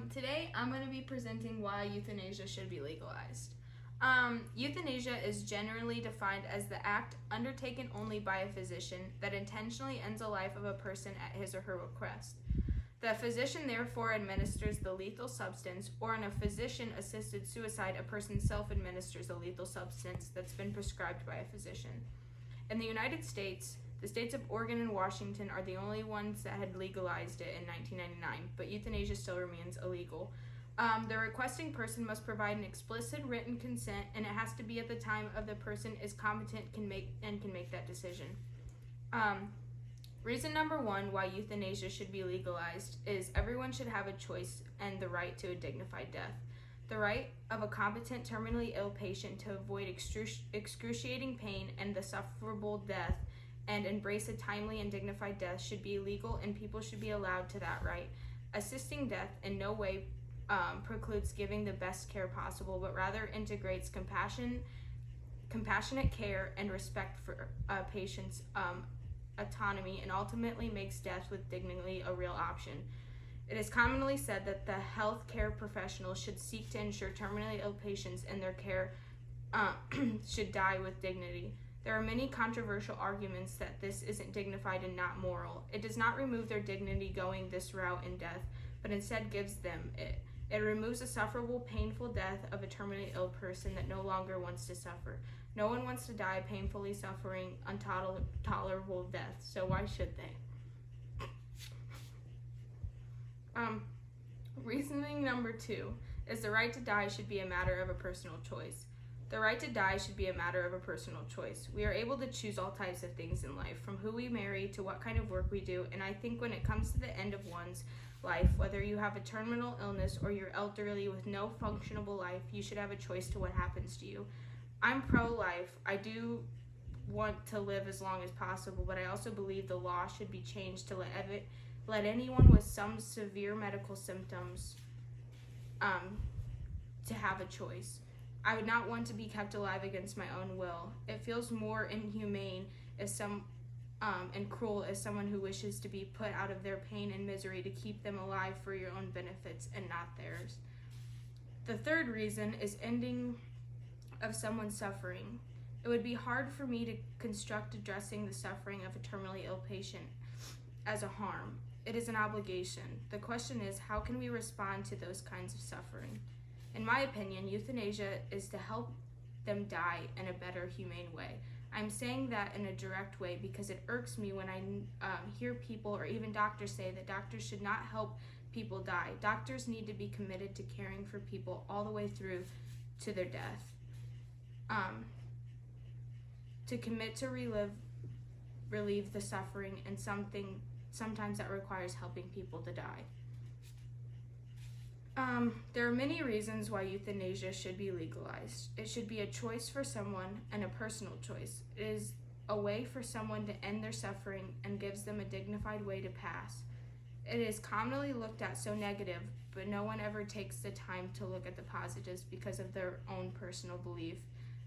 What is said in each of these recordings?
Today I'm going to be presenting why euthanasia should be legalized. Euthanasia is generally defined as the act undertaken only by a physician that intentionally ends the life of a person at his or her request. The physician therefore administers the lethal substance, or in a physician-assisted suicide, a person self-administers a lethal substance that's been prescribed by a physician. In the United States, the states of Oregon and Washington are the only ones that had legalized it in 1999, but euthanasia still remains illegal. The requesting person must provide an explicit written consent, and it has to be at the time of the person is competent can make that decision. Reason number one why euthanasia should be legalized is everyone should have a choice and the right to a dignified death. The right of a competent terminally ill patient to avoid excruciating pain and the sufferable death and embrace a timely and dignified death should be legal, and people should be allowed to that right. Assisting death in no way precludes giving the best care possible, but rather integrates compassionate care and respect for patients' autonomy, and ultimately makes death with dignity a real option. It is commonly said that the healthcare professionals should seek to ensure terminally ill patients and their care should die with dignity. There are many controversial arguments that this isn't dignified and not moral. It does not remove their dignity going this route in death, but instead gives them it. It removes the sufferable, painful death of a terminally ill person that no longer wants to suffer. No one wants to die painfully suffering intolerable death, so why should they? Reasoning number two is the right to die should be a matter of a personal choice. The right to die should be a matter of a personal choice. We are able to choose all types of things in life, from who we marry to what kind of work we do, and I think when it comes to the end of one's life, whether you have a terminal illness or you're elderly with no functionable life, you should have a choice to what happens to you. I'm pro-life. I do want to live as long as possible, but I also believe the law should be changed to let anyone with some severe medical symptoms to have a choice. I would not want to be kept alive against my own will. It feels more inhumane and cruel as someone who wishes to be put out of their pain and misery to keep them alive for your own benefits and not theirs. The third reason is ending of someone's suffering. It would be hard for me to construct addressing the suffering of a terminally ill patient as a harm. It is an obligation. The question is, how can we respond to those kinds of suffering? In my opinion, euthanasia is to help them die in a better, humane way. I'm saying that in a direct way because it irks me when I hear people or even doctors say that doctors should not help people die. Doctors need to be committed to caring for people all the way through to their death. To commit to relieve the suffering, and sometimes that requires helping people to die. There are many reasons why euthanasia should be legalized. It should be a choice for someone and a personal choice. It is a way for someone to end their suffering and gives them a dignified way to pass. It is commonly looked at so negative, but no one ever takes the time to look at the positives because of their own personal belief,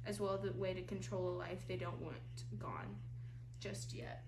as well as the way to control a life they don't want gone just yet.